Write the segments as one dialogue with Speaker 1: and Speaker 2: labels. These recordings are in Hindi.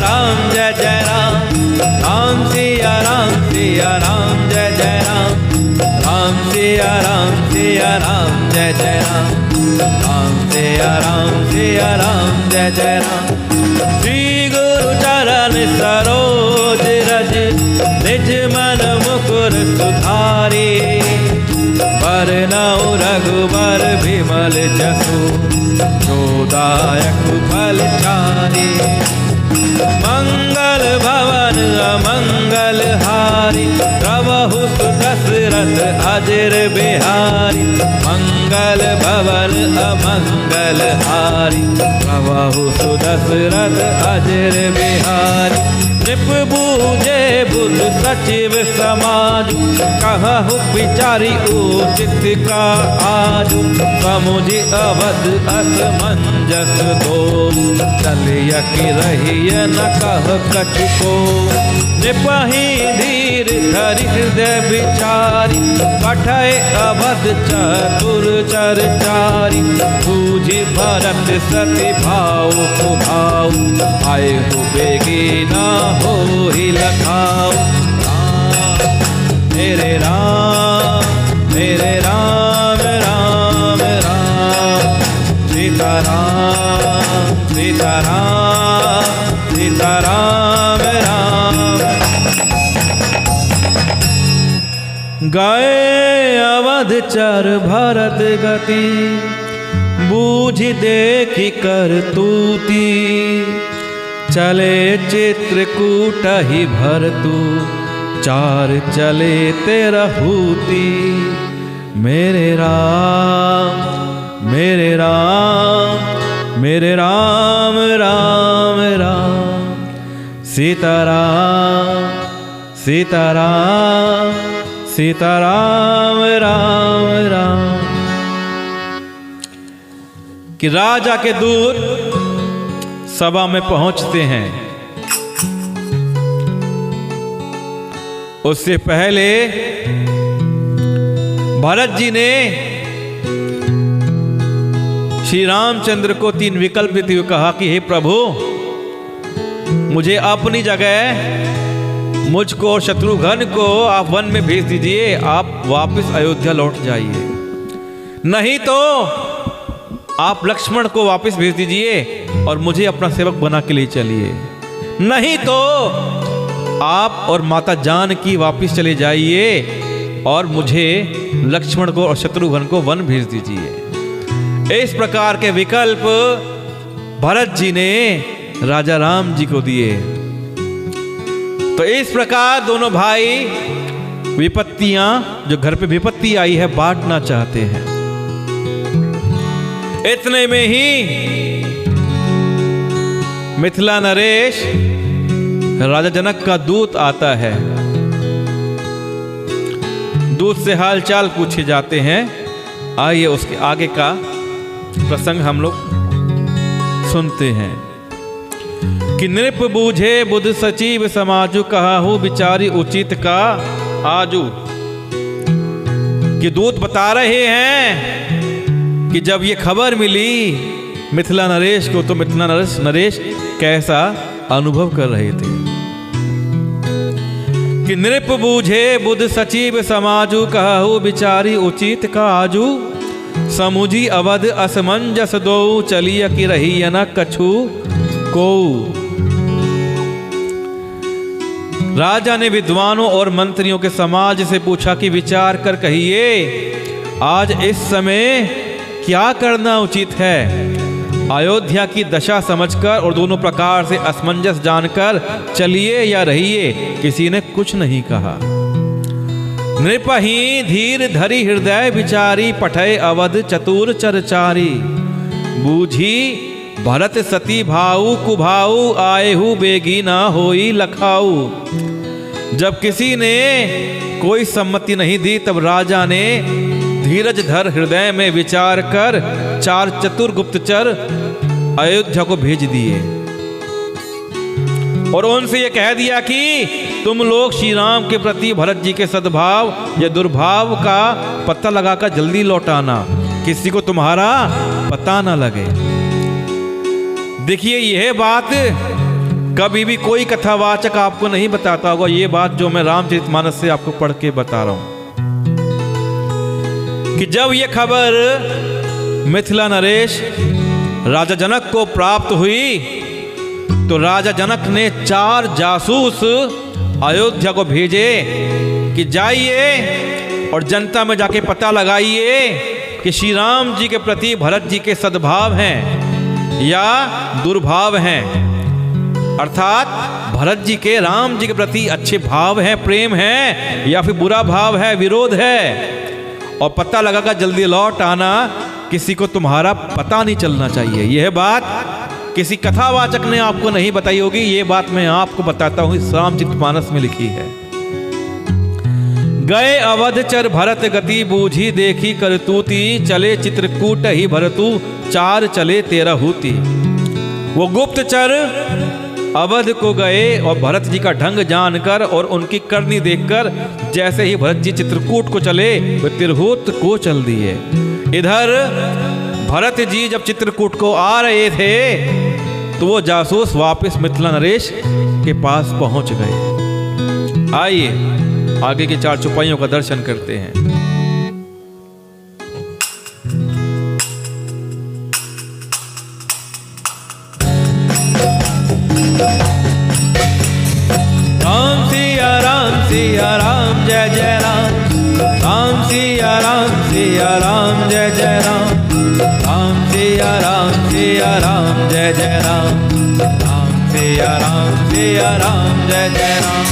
Speaker 1: राम जय जय राम, राम सिया राम जय जय राम, राम सिया राम जय जय राम, राम सिया राम जय जय राम। श्री गुरु चरण सरोज रज निज मन मुकुर सुधारी, वरनौ रघुबर विमल जसु जोदायक फल चारि। मंगल भवन अमंगल हारी, प्रभु दशरथ अजर बिहारी। मंगल भवन अमंगल हारी, प्रभु दशरथ अजर बिहारी। नृप बूझे बुध सचिव समाज, कहु विचारी उचित का आजु। समुझ अवध असमंजस दो, चलिय कि रहिय न कह कछु को। निपहि धीर धरि हृदय विचारी, पठय अवध चतुर चरचारी। बूझि भरत सति भाव कुभाव, आए हो बेगी न हो ही लखाओ। मेरे राम राम राम सीता राम राम। गए अवध चर भरत गति, बूझ देखी कर तूती। चले चित्रकूट ही भरतु, चार चले तेरहूति। मेरे राम राम राम, सीताराम राम राम। कि राजा के दूत सभा में पहुंचते हैं, उससे पहले भरत जी ने श्री रामचंद्र को 3 विकल्प देते हुए कहा कि हे प्रभु, मुझे अपनी जगह मुझको और शत्रुघ्न को आप वन में भेज दीजिए, आप वापस अयोध्या लौट जाइए। नहीं तो आप लक्ष्मण को वापस भेज दीजिए और मुझे अपना सेवक बना के ले चलिए। नहीं तो आप और माता जानकी वापस चले जाइए और मुझे लक्ष्मण को और शत्रुघ्न को वन भेज दीजिए। इस प्रकार के विकल्प भरत जी ने राजा राम जी को दिए। तो इस प्रकार दोनों भाई विपत्तियां, जो घर पे विपत्ति आई है, बांटना चाहते हैं। इतने में ही मिथिला नरेश राजा जनक का दूत आता है। दूत से हालचाल पूछे जाते हैं। आइए उसके आगे का प्रसंग हम लोग सुनते हैं। कि नृप बूझे बुध सचिव समाजु, कहाहु विचारी उचित का आजू। कि दूत बता रहे हैं कि जब ये खबर मिली मिथिला नरेश को, तो मिथिला नरेश कैसा अनुभव कर रहे थे। कि नृप बूझे बुध सचिव समाजु, कहु विचारी उचित का आजू। समुझी अवध असमंजस दो, चलिय कि रहिय न कछु को। राजा ने विद्वानों और मंत्रियों के समाज से पूछा कि विचार कर कहिए, आज इस समय क्या करना उचित है। अयोध्या की दशा समझकर और दोनों प्रकार से असमंजस जानकर चलिए या रहिए। किसी ने कुछ नहीं कहा। नृपहि धीर धरि हृदय विचारी, पठय अवध चतुर चरचारी। बूझी भरत सती भाऊ कुभाऊ, आएहु बेगी ना होई लखाऊ। जब किसी ने कोई सम्मति नहीं दी, तब राजा ने धीरज धर हृदय में विचार कर 4 चतुर गुप्तचर अयोध्या को भेज दिए और उनसे यह कह दिया कि तुम लोग श्री राम के प्रति भरत जी के सद्भाव या दुर्भाव का पता लगाकर जल्दी लौटाना, किसी को तुम्हारा पता ना लगे। देखिए, यह बात कभी भी कोई कथावाचक आपको नहीं बताता होगा ये बात जो मैं रामचरितमानस से आपको पढ़ के बता रहा हूं, कि जब ये खबर मिथिला नरेश राजा जनक को प्राप्त हुई तो राजा जनक ने 4 जासूस अयोध्या को भेजे कि जाइए और जनता में जाके पता लगाइए कि श्री राम जी के प्रति भरत जी के सद्भाव हैं या दुर्भाव हैं, अर्थात भरत जी के राम जी के प्रति अच्छे भाव हैं, प्रेम है, या फिर बुरा भाव है, विरोध है। और पता लगाकर जल्दी लौट आना, किसी को तुम्हारा पता नहीं चलना चाहिए। यह बात किसी कथावाचक ने आपको नहीं बताई होगी, ये बात मैं आपको बताता हूं, इस रामचरितमानस में लिखी है। गए अवधचर भरत गति बूझी देखी करतूती, चले चित्रकूट ही भरतु 4 चले 13 हूती। वो गुप्तचर अवध को गए और भरत जी का ढंग जानकर और उनकी करनी देखकर जैसे ही भरत जी चित्रकूट को चले वे तिरहुत को चल दिए। इधर भरत जी जब चित्रकूट को आ रहे थे तो वो जासूस वापस मिथिला नरेश के पास पहुंच गए। आइए आगे की 4 चौपाइयों का दर्शन करते हैं।
Speaker 2: सिया राम जय जय राम, राम सिया राम जय जय राम, राम सिया राम जय जय राम, राम सिया राम जय जय राम।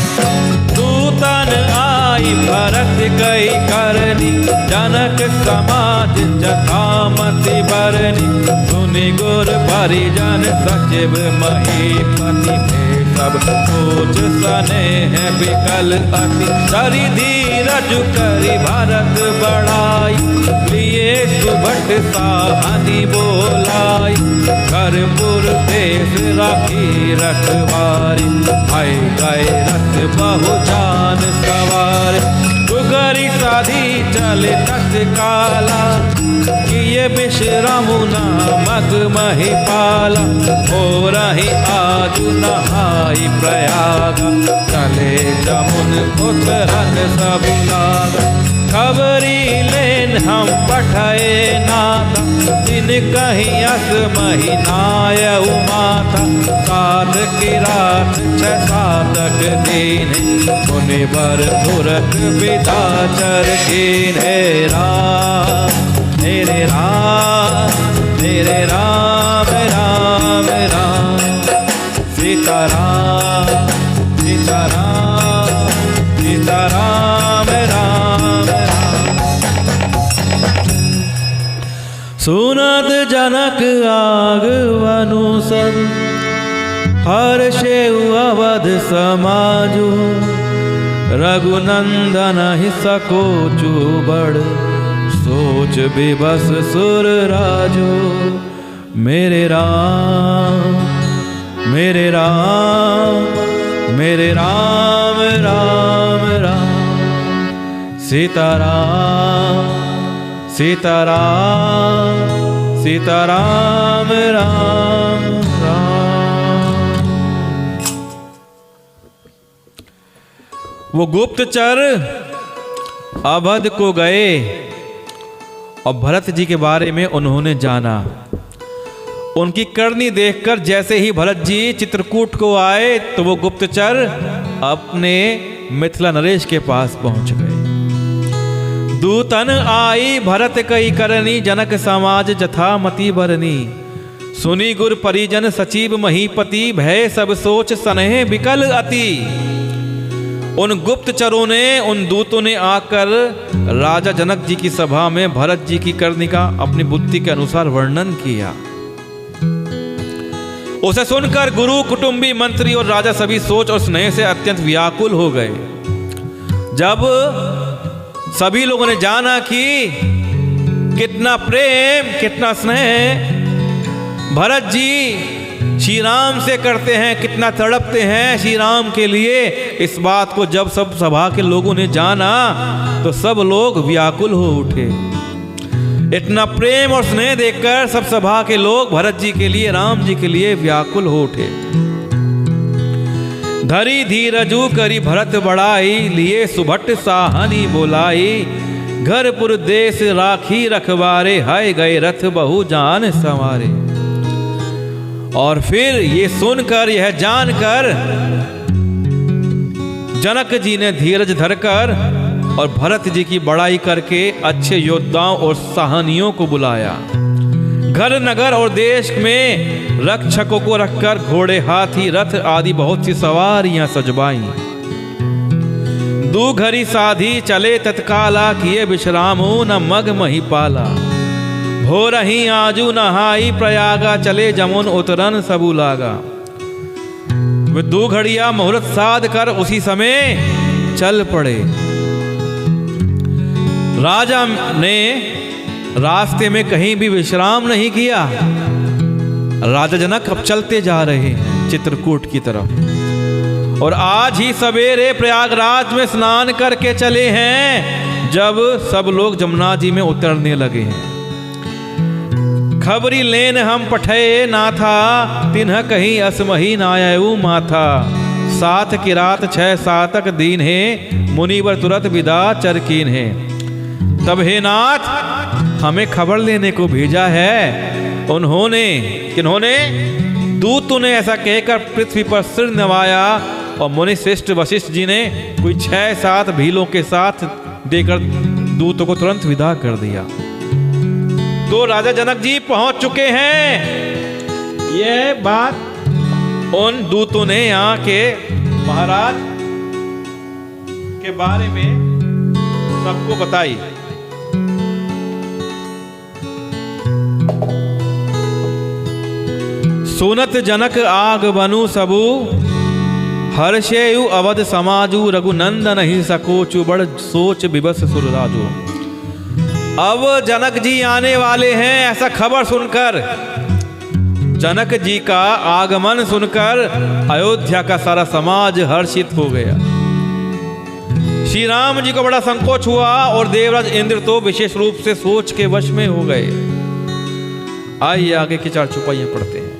Speaker 2: दूतन आई भरत गई करनी, जनक समाज जथामति बरनी, सुनि गुर परिजन सचिव महीपति, सब सोच सने है विकल अति, सरि धीरज करि भरत बढ़ाई, लिए सुभट साहनी बोलाई, करपुर देश राखी रखवारी, आई गए रथ बहु जान सवार, सुगरी साधी चले तत्काला, किए विश्रामुना मग महिपाला, हो रही आज नहाई प्रयाग, चले जमुन उतरन सब लाग, खबरी लेन हम पठाए नाथा, दिन कहीं अस महीनाय उमाथा, 7 की रात 6 सातक दिन, मुनिवर तुरक विदाचर कीन्हे राम, मेरे राम मेरे राम राम राम, सीताराम सीताराम सीताराम राम राम। सुनत जनक आगवनु सब, हर्षे अवध समाजो, रघुनंदन ही सकोचु बड़, सोच विबस सुर राजो, मेरे राम मेरे राम मेरे राम राम राम, सीताराम सीताराम सीताराम राम राम।
Speaker 1: वो गुप्तचर अवध को गए और भरत जी के बारे में उन्होंने जाना। उनकी करनी देखकर जैसे ही भरत जी चित्रकूट को आए तो वो गुप्तचर अपने मिथिला नरेश के पास पहुंच गए। दूतन आई भरत कई करनी, जनक समाज जथामति बरनी, सुनी गुर परिजन सचिव महीपति, भय सब सोच सनहे विकल अति। उन गुप्तचरों ने, उन दूतों ने आकर राजा जनक जी की सभा में भरत जी की करनी का अपनी बुद्धि के अनुसार वर्णन किया। उसे सुनकर गुरु, कुटुंबी, मंत्री और राजा सभी सोच और स्नेह से अत्यंत व्याकुल हो गए। जब सभी लोगों ने जाना कि कितना प्रेम, कितना स्नेह भरत जी श्री राम से करते हैं, कितना तड़पते हैं श्री राम के लिए, इस बात को जब सब सभा के लोगों ने जाना तो सब लोग व्याकुल हो उठे। इतना प्रेम और स्नेह देखकर सब सभा के लोग भरत जी के लिए, राम जी के लिए व्याकुल हो उठे। धरी धीरजू करी भरत बड़ाई, लिए सुभट साहनी बोलाई, घरपुर देश राखी रखवारे, हाय गए रथ बहु जान संवारे। और फिर ये सुनकर, यह जानकर जनक जी ने धीरज धरकर और भरत जी की बड़ाई करके अच्छे योद्धाओं और साहनियों को बुलाया। घर नगर और देश में रक्षकों को रखकर घोड़े हाथी रथ आदि बहुत सी सवारियां सजवाई। दू घड़ी साधी चले तत्काला, किए विश्रामो न मग महिपाला। हो रही आजू नहाई प्रयागा, चले जमुन उतरन सबू लागा। वे 2 घड़िया मुहूर्त साध कर उसी समय चल पड़े। राजा ने रास्ते में कहीं भी विश्राम नहीं किया। राजा जनक अब चलते जा रहे हैं चित्रकूट की तरफ, और आज ही सवेरे प्रयागराज में स्नान करके चले हैं, जब सब लोग जमुना जी में उतरने लगे हैं। खबरी लेन हम पठे ना था, तिन्ह कहीं असमही नायऊ माथा। 7 की रात 6 सातक दिन है, मुनिवर तुरंत विदा चरकीन है। तब हे नाथ, हमें खबर लेने को भेजा है। उन्होंने, किन्होंने? दूतों ने ऐसा कहकर पृथ्वी पर सिर नवाया, और मुनि श्रेष्ठ वशिष्ठ जी ने कोई 6-7 भीलों के साथ देकर दूतों को तुरंत विदा कर दिया। तो राजा जनक जी पहुंच चुके हैं। यह बात उन दूतों ने यहाँ के महाराज के बारे में सबको बताई। सुनत जनक आग बनु सबू, हर्षेयु अवध समाजू, रघुनंदन ही सकोचु, बड़ सोच विवश सुरराजू। अब जनक जी आने वाले हैं, ऐसा खबर सुनकर, जनक जी का आगमन सुनकर अयोध्या का सारा समाज हर्षित हो गया। श्री राम जी को बड़ा संकोच हुआ, और देवराज इंद्र तो विशेष रूप से सोच के वश में हो गए। आइए आगे की 4 चौपाइयां पढ़ते हैं।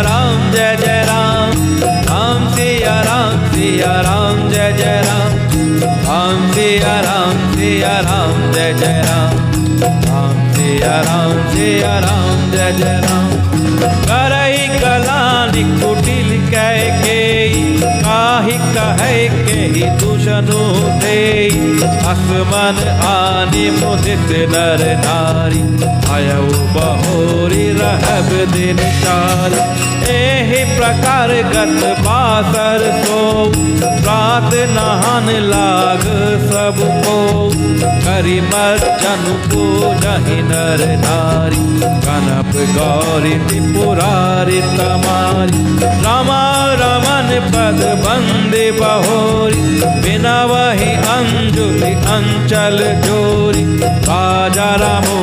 Speaker 2: राम जय जय राम, राम सिया राम जय जय राम, राम सिया राम जय जय राम, राम सिया राम जय जय राम। करई कलानि कुटिल कह के, काहि कहे के दूषणो दे। असमन आनि मुदित नर नारी, आयौ बहोरी रहब दिन चार। एहि प्रकार गत बासर सो, प्रात नहान लाग सबको। करि मर्चन पूजहि नर नारी, कनप गौरी त्रिपुरारी तमारी। रमा रमन पद बंदे बहोरी, बिना वही अंजुति अंचल जोरी। राजा रामो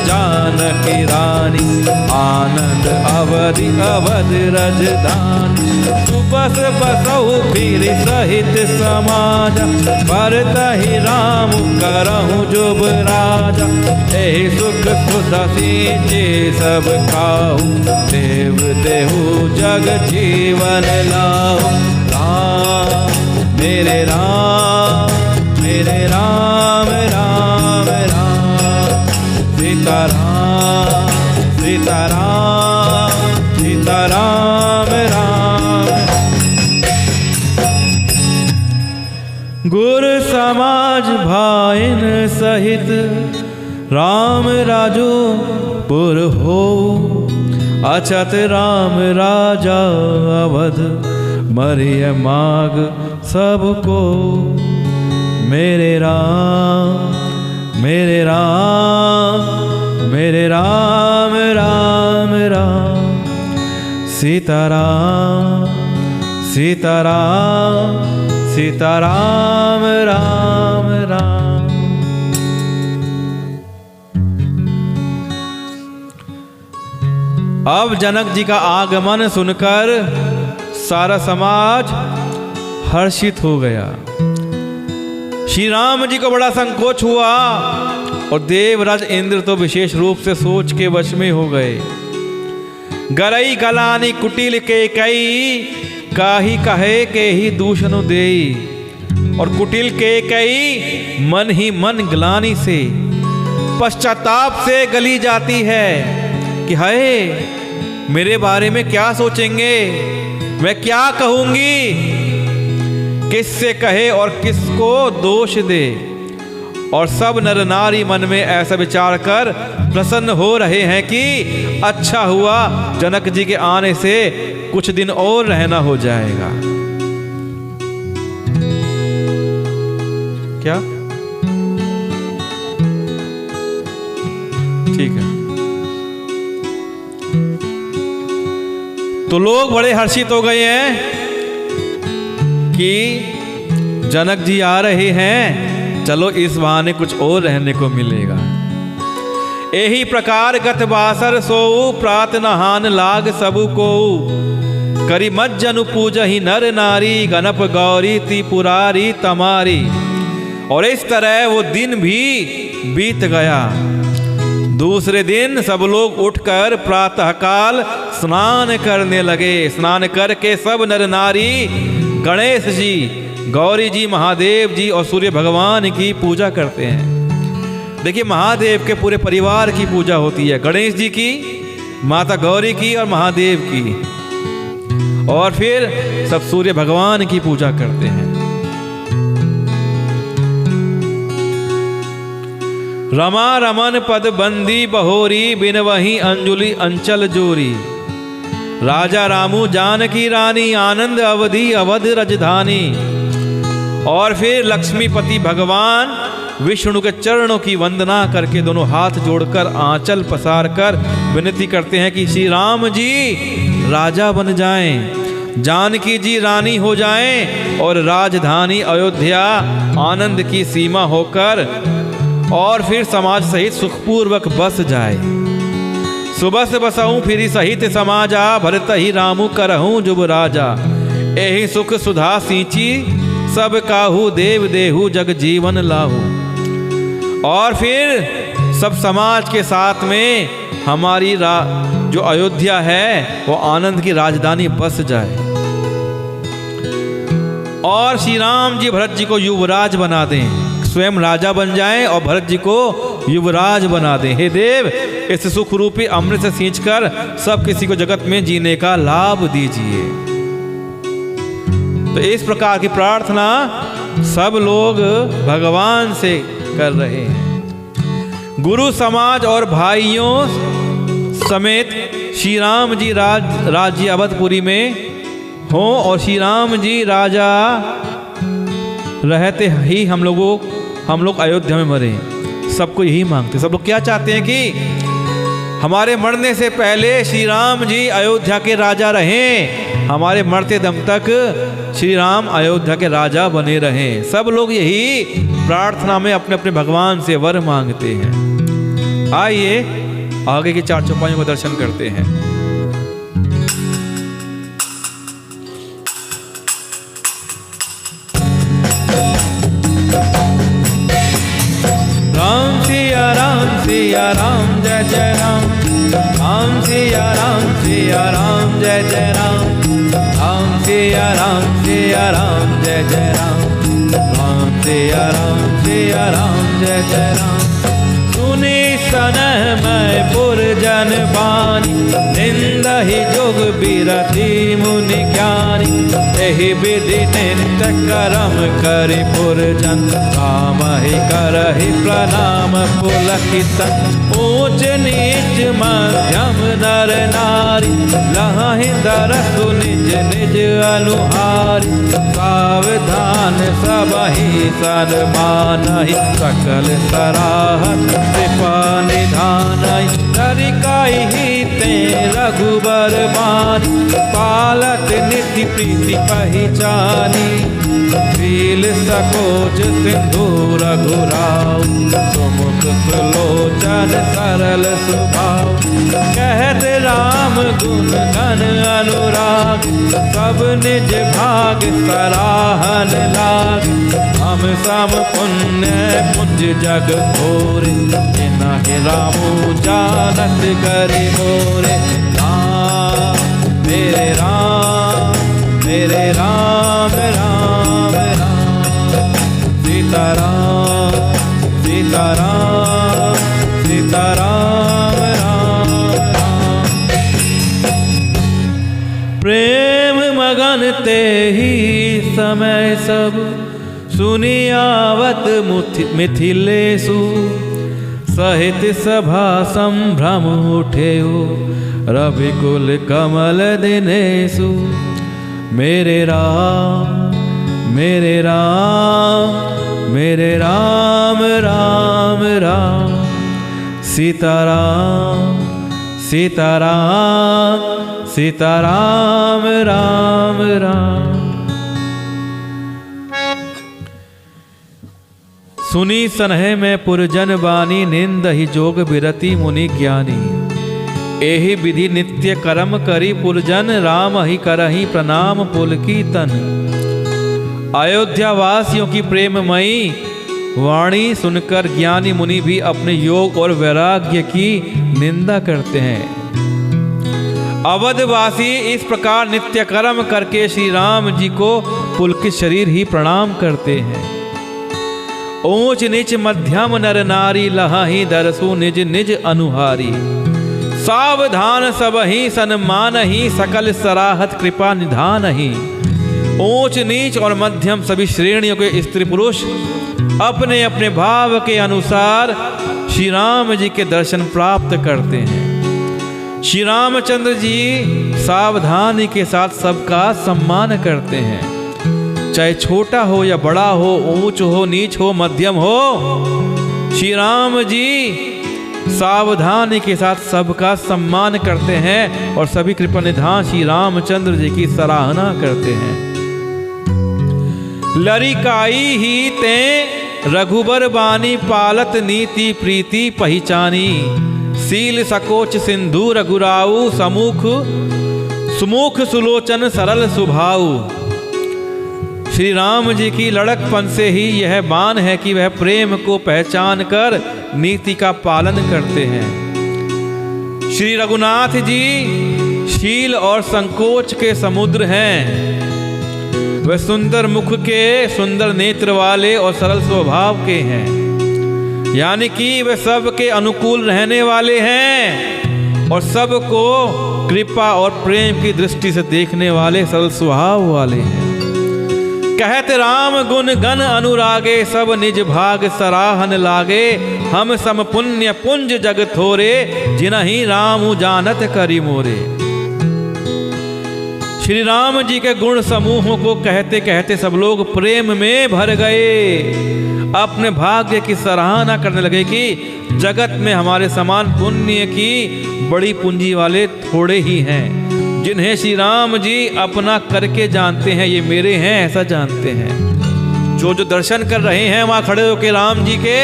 Speaker 2: जानकी रानी, आनंद अवधि अवध रजधानी। सुबस बसहु पीर सहित समाजा, भरतहि राम करहु जुब राजा। एहि सुख सुधा सींचे सब खाहु, देव देहु जग जीवन लाहु। राम मेरे राम, मेरे राम राम राम। सीता राम, सीता राम, सीता राम राम। गुर समाज भाइन सहित, राम राजो पुर हो। अछत राम राजा अवध, मरिय माग सबको। मेरे राम, मेरे राम, मेरे राम राम राम। सीताराम, सीताराम, सीताराम राम राम।
Speaker 1: अब जनक जी का आगमन सुनकर
Speaker 2: सारा समाज हर्षित हो गया। श्री राम जी को बड़ा संकोच हुआ और देवराज इंद्र तो विशेष रूप से सोच के वश में हो गए। गरई गलानी कुटिल के कई, काहि कहे के ही दूषणु देई। और कुटिल के कई मन ही मन ग्लानि से, पश्चाताप से गली जाती है कि हाय मेरे बारे में क्या सोचेंगे, मैं क्या कहूंगी, किससे कहे और किसको दोष दे। और सब नर नारी मन में ऐसा विचार कर प्रसन्न हो रहे हैं कि अच्छा हुआ जनक जी के आने से कुछ दिन और रहना हो जाएगा। क्या ठीक है। तो लोग बड़े हर्षित हो गए हैं कि जनक जी आ रहे हैं, चलो इस बहाने कुछ और रहने को मिलेगा। यही प्रकार गत बासर सोऊ, प्रात नहान लाग सबु को। करी मज्जनु पूज ही नर नारी, गणप गौरी त्रिपुरारी तमारी। और इस तरह वो दिन भी बीत गया। दूसरे दिन सब लोग उठकर प्रातःकाल स्नान करने लगे। स्नान करके सब नर नारी गणेश जी, गौरी जी, महादेव जी और सूर्य भगवान की पूजा करते हैं। देखिए महादेव के पूरे परिवार की पूजा होती है, गणेश जी की, माता गौरी की और महादेव की। और फिर सब सूर्य भगवान की पूजा करते हैं। रमा रमन पद बंदी बहोरी, बिन वही अंजुलि अंचल जोरी। राजा रामू जानकी रानी, आनंद अवधि अवध राजधानी। और फिर लक्ष्मीपति भगवान विष्णु के चरणों की वंदना करके दोनों हाथ जोड़कर आंचल पसार कर विनती करते हैं कि श्री राम जी राजा बन जाएं, जानकी जी रानी हो जाएं और राजधानी अयोध्या आनंद की सीमा होकर और फिर समाज सहित सुखपूर्वक बस जाए। सुबह से बसाऊं फिर सहित समाजा, भरत ही रामू करहूं जुब राजा। यही सुख सुधा सींची, सब काहू देव देहू जग जीवन लाहू। और फिर सब समाज के साथ में हमारी जो अयोध्या है वो आनंद की राजधानी बस जाए। और श्री राम जी भरत जी को युवराज बना दें, स्वयं राजा बन जाएं और भरत जी को युवराज बना दें। हे देव, इस सुख रूपी अमृत से सींचकर सब किसी को जगत में जीने का लाभ दीजिए। तो इस प्रकार की प्रार्थना सब लोग भगवान से कर रहे हैं। गुरु समाज और भाइयों समेत श्री राम जी राज्य अवधपुरी में हो और श्री राम जी राजा रहते ही हम लोग अयोध्या में मरे। सबको यही मांगते, सब लोग क्या चाहते हैं कि हमारे मरने से पहले श्री राम जी अयोध्या के राजा रहें, हमारे मरते दम तक श्री राम अयोध्या के राजा बने रहें। सब लोग यही प्रार्थना में अपने अपने भगवान से वर मांगते हैं। आइए आगे की चार चौपाइयों का दर्शन करते हैं। सिया राम जय जय राम, राम सिया राम जय जय राम, राम सिया राम जय जय राम, राम सिया राम जय जय राम। सुनी सनह मैं पुरजन बानी, निंदहि जुग बिरति मुनि ज्ञानी। एहि विधि नित्य करम करि पुरजन, राम ही करहि प्रणाम पुलकित। ऊंच नीच मध्यम नर नारी, लहि दरसु निज निज अनुहारी। सावधान सबहि सन्मानहि, सकल सराहत कृपा निधानहि। तरिकाहि ते रघुबर बानी, पालत निधि प्रीति पहिचानी। शील सकोच सिंधु रघुराव, सुमुख सुलोचन सरल स्वभाव। कहत राम गुण गण अनुराग, सब निज भाग सराहन लाग। हम सम पुण्य पुंज जग थोरे, जिनहि रामु जानत करि मोरे। राम मेरे राम मेरे राम राम राम, सीताराम सीताराम सीताराम राम राम। प्रेम मगन ते ही समय सब, सुनियावत मिथिलेषु। सहित सभा संभ्रम उठेउ, रविकुल कमल दिनेषु। मेरे राम मेरे राम मेरे राम राम राम, सीताराम सीताराम सीताराम राम राम। सुनी सनहे में पुरजन बानी, निंद ही जोग बिरति मुनि ज्ञानी। एहि विधि नित्य कर्म करी पुरजन, राम ही करहि प्रणाम पुलकीतन। अयोध्या वासियों की प्रेममयी वाणी सुनकर ज्ञानी मुनि भी अपने योग और वैराग्य की निंदा करते हैं। अवधवासी इस प्रकार नित्य कर्म करके श्री राम जी को पुलकित शरीर ही प्रणाम करते हैं। ऊंच नीच मध्यम नर नारी, लहाही दरसु निज निज अनुहारी। सावधान सब ही सन्मान ही, सकल सराहत कृपा निधान ही। ऊंच नीच और मध्यम सभी श्रेणियों के स्त्री पुरुष अपने अपने भाव के अनुसार श्री राम जी के दर्शन प्राप्त करते हैं। श्री रामचंद्र जी सावधानी के साथ सबका सम्मान करते हैं, चाहे छोटा हो या बड़ा हो, ऊंच हो नीच हो मध्यम हो। श्री राम जी सावधानी के साथ सबका सम्मान करते हैं और सभी कृपा निधान श्री रामचंद्र जी की सराहना करते हैं। लरिकाई ही ते रघुबर बानी, पालत नीति प्रीति पहचानी। सील सकोच सिंधु रघुराऊ, समुख सुमुख सुलोचन सरल सुभाऊ। श्री राम जी की लड़कपन से ही यह बान है कि वह प्रेम को पहचान कर नीति का पालन करते हैं। श्री रघुनाथ जी शील और संकोच के समुद्र हैं। वह सुंदर मुख के, सुंदर नेत्र वाले और सरल स्वभाव के हैं, यानी कि वे सबके अनुकूल रहने वाले हैं और सबको कृपा और प्रेम की दृष्टि से देखने वाले सरल स्वभाव वाले हैं। कहते राम गुण गण अनुरागे, सब निज भाग सराहन लागे। हम सम पुण्य पुंज जग थोरे, जिनहि राम जानत करि मोरे। श्री राम जी के गुण समूहों को कहते कहते सब लोग प्रेम में भर गए। अपने भाग्य की सराहना करने लगे कि जगत में हमारे समान पुण्य की बड़ी पूंजी वाले थोड़े ही हैं, जिन्हें श्री राम जी अपना करके जानते हैं, ये मेरे हैं ऐसा जानते हैं। जो जो दर्शन कर रहे हैं वहां खड़े होकर राम जी के,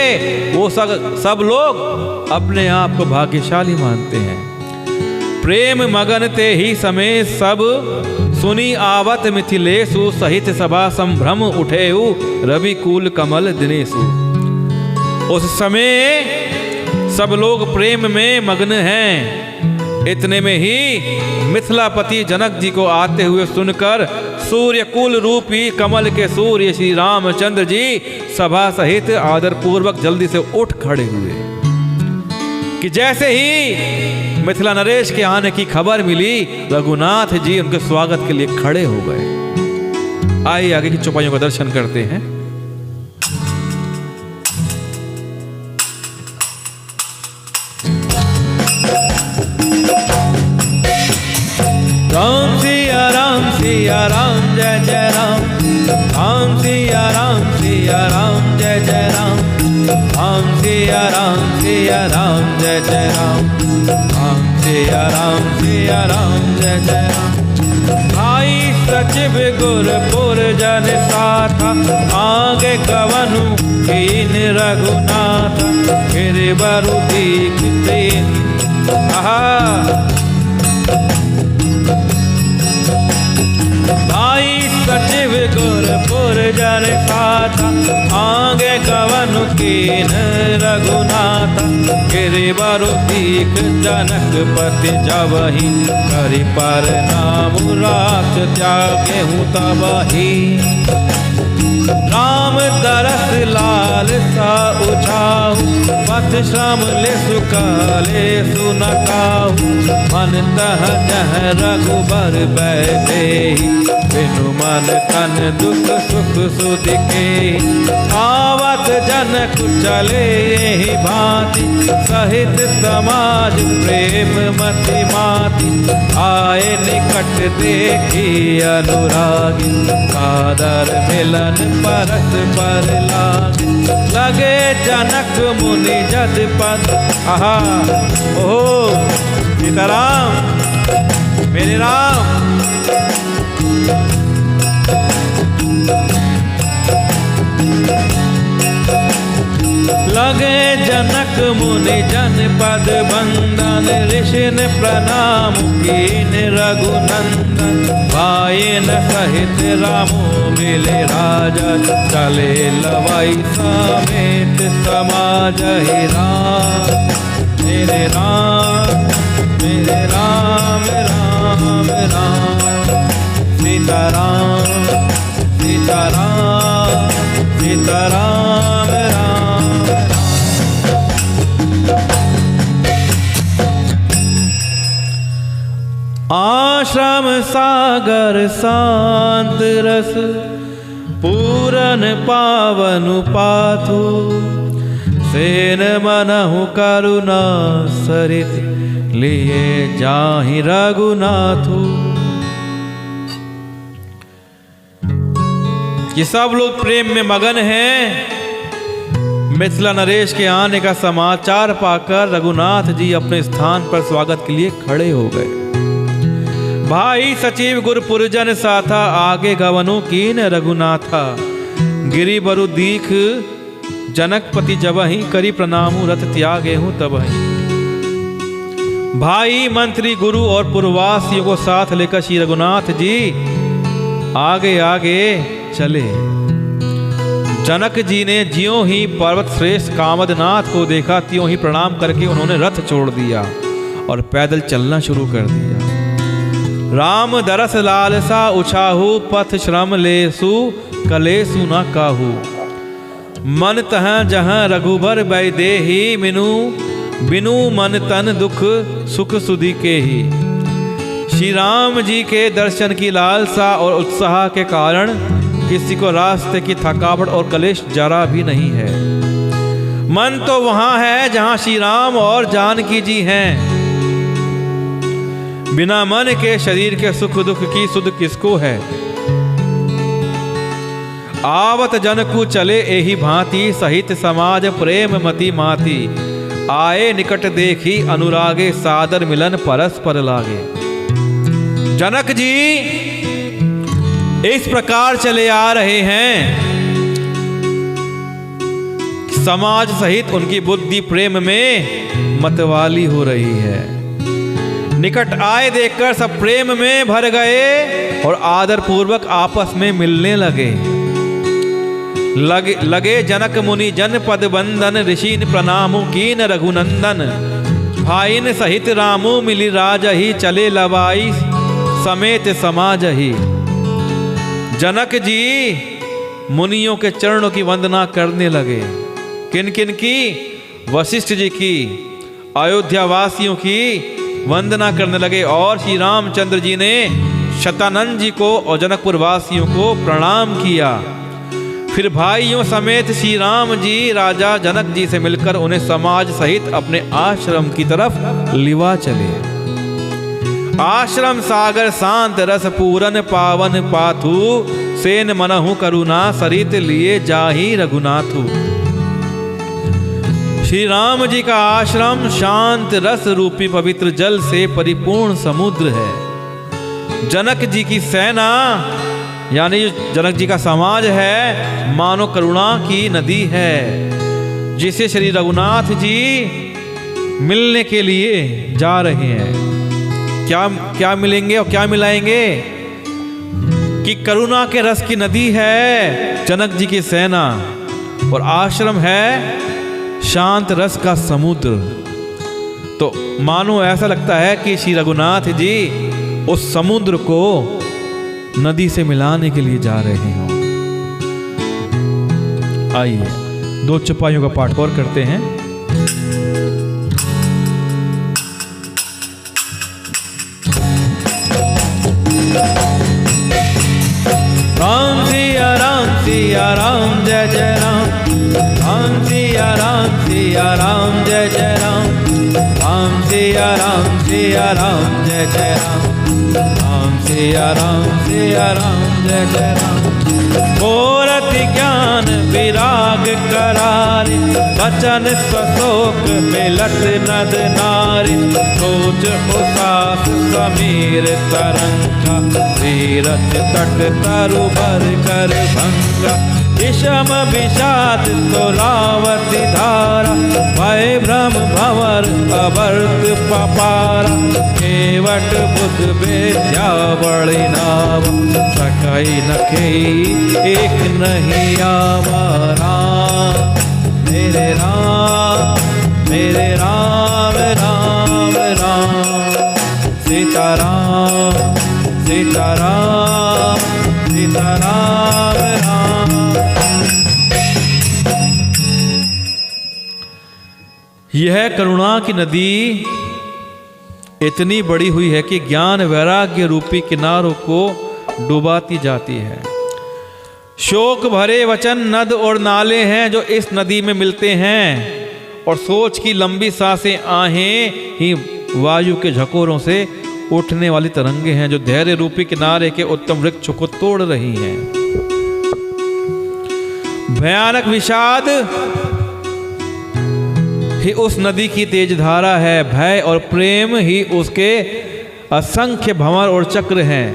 Speaker 2: वो सब लोग अपने आप को भाग्यशाली मानते हैं। प्रेम मगन ते ही समय सब, सुनी आवत मिथिलेषु। सहित सभा संभ्रम उठेउ, रविकुल कमल दिनेषु। उस समय सब लोग प्रेम में मग्न हैं। इतने में ही मिथिलापति जनक जी को आते हुए सुनकर सूर्य कुल रूपी कमल के सूर्य श्री रामचंद्र जी सभा सहित आदर पूर्वक जल्दी से उठ खड़े हुए कि जैसे ही मिथिला नरेश के आने की खबर मिली, रघुनाथ जी उनके स्वागत के लिए खड़े हो गए। आइए आगे की चौपाइयों का दर्शन करते हैं। राम सिया राम जय जय राम। राम सिया राम जय जय राम। राम सिया राम जय जय राम। राम सिया राम जय जय राम। भाई सचिव गुरपुर जन साथा, आगे कवनु कीन रघुनाथ। फिर बरु दीख भाई सचिव गुरपुर जन साथा, आगे कवन कीन रघुनाथ। गिरिवर दीख जनकपति जबहि, करि पर नाम रात त्यागे हूँ तबहि। राम दरस लाल सा उछाहु, पथ श्रम ले सुकाले सुनकाहु। मन तह जह रघुबर बैठे, बिनु मन तन दुख सुख सुदिके। आवत जनक चले यही भांति, सहित समाज प्रेम मति माति। आए निकट देखी अनुरागी, सादर मिलन परस पर लागे। लगे जनक मुनि जद पद, आहा ओ सीताराम मेरे राम। लगे जनक मुनि जन पद बंदन, ऋषिन प्रणाम कीन रघुनंदन। भाइन सहित रामो मिले राजा, चले लवाई समेत समाज ही। राम मेरे राम मेरे राम राम राम। सीताराम सीताराम सीताराम राम। आश्रम सागर शांत रस, पूरन पावन पाथु। सेन मनहु करुणा सरित, लिए जाहि रघुनाथु। ये सब लोग प्रेम में मगन हैं। मिथिला नरेश के आने का समाचार पाकर रघुनाथ जी अपने स्थान पर स्वागत के लिए खड़े हो गए। भाई सचिव गुरपुर जन साथा, आगे गवनु कीन रघुनाथा। गिरि बरु दीख जनकपति जबहि, करी प्रणामु रथ त्यागे हूँ तबहि। भाई मंत्री गुरु और पुरवासियों को साथ लेकर श्री रघुनाथ जी आगे आगे चले। जनक जी ने ज्यों ही पर्वत श्रेष्ठ कामदनाथ को देखा, त्यों ही प्रणाम करके उन्होंने रथ छोड़ दिया और पैदल चलना शुरू कर दिया। राम दरस लालसा उछाहु, पथ श्रम लेसु कलेसु न काहू। मन तह जहाँ रघुबर बैदेही, मिनु बिनु मन तन दुख सुख सुधि के ही। श्री राम जी के दर्शन की लालसा और उत्साह के कारण किसी को रास्ते की थकावट और कलेश जरा भी नहीं है। मन तो वहां है जहां श्री राम और जानकी जी हैं। बिना मन के शरीर के सुख दुख की सुध किसको है। आवत जनकु चले एही भांति, सहित समाज प्रेम मति माति। आए निकट देखी अनुरागे, सादर मिलन परस्पर लागे। जनक जी इस प्रकार चले आ रहे हैं, समाज सहित उनकी बुद्धि प्रेम में मतवाली हो रही है। निकट आए देखकर सब प्रेम में भर गए और आदर पूर्वक आपस में मिलने लगे जनक मुनि जन पद बंदन, ऋषि प्रणामु कीन रघुनंदन। भाइन सहित रामू मिली राजहि, चले लवाई समेत समाजहि। जनक जी मुनियों के चरणों की वंदना करने लगे। किन किन की? वशिष्ठ जी की, अयोध्या वासियों की वंदना करने लगे। और श्री रामचंद्र जी ने शतानंद जी को और जनकपुर वासियों को प्रणाम किया। फिर भाइयों समेत श्री राम जी राजा जनक जी से मिलकर उन्हें समाज सहित अपने आश्रम की तरफ लिवा चले। आश्रम सागर शांत रस पूरन पावन पाथु, सेन मनहु करुणा सरित लिए जाहि रघुनाथु। श्री राम जी का आश्रम शांत रस रूपी पवित्र जल से परिपूर्ण समुद्र है। जनक जी की सेना यानी जनक जी का समाज है, मानो करुणा की नदी है, जिसे श्री रघुनाथ जी मिलने के लिए जा रहे हैं।
Speaker 1: क्या मिलेंगे और क्या मिलाएंगे कि करुणा के रस की नदी है जनक जी की सेना और आश्रम है शांत रस का समुद्र। तो मानो ऐसा लगता है कि श्री रघुनाथ जी उस समुद्र को नदी से मिलाने के लिए जा रहे हो। आइए 2 चौपाइयों का पाठ और करते हैं। राम सिया राम जय जय राम। राम सिया राम जय जय राम। राम सिया राम जय जय राम। राम सिया राम जय जय राम। घोरत ज्ञान विराग करारे वचन स्वशोक मिलत नद नारी। सोच उसास समीर तरंगा तीरथ तट तरु भर कर भंगा। विषम विषाद तोलावती धारा भय भ्रम भंवर अवर्त पपारा। केवट बुद्ध विद्या बड़ी नाव सकई नखई एक नहीं आवा। राम मेरे राम राम राम सीताराम सीताराम सीताराम राम। यह करुणा की नदी इतनी बड़ी हुई है कि ज्ञान वैराग्य रूपी किनारों को डुबाती जाती है। शोक भरे वचन नद और नाले हैं जो इस नदी में मिलते हैं और सोच की लंबी सांसें आहें ही वायु के झकोरों से उठने वाली तरंगे हैं जो धैर्य रूपी किनारे के उत्तम वृक्ष को तोड़ रही हैं। भयानक विषाद ही उस नदी की तेज धारा है। भय और प्रेम ही उसके असंख्य भंवर और चक्र हैं।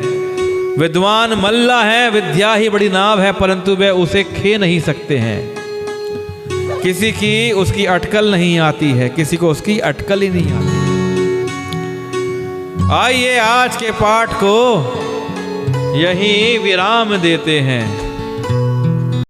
Speaker 1: विद्वान मल्ला है, विद्या ही बड़ी नाव है, परंतु वे उसे खे नहीं सकते हैं। किसी की उसकी अटकल नहीं आती है, किसी को उसकी अटकल ही नहीं आती। आइए आज के पाठ को यहीं विराम देते हैं।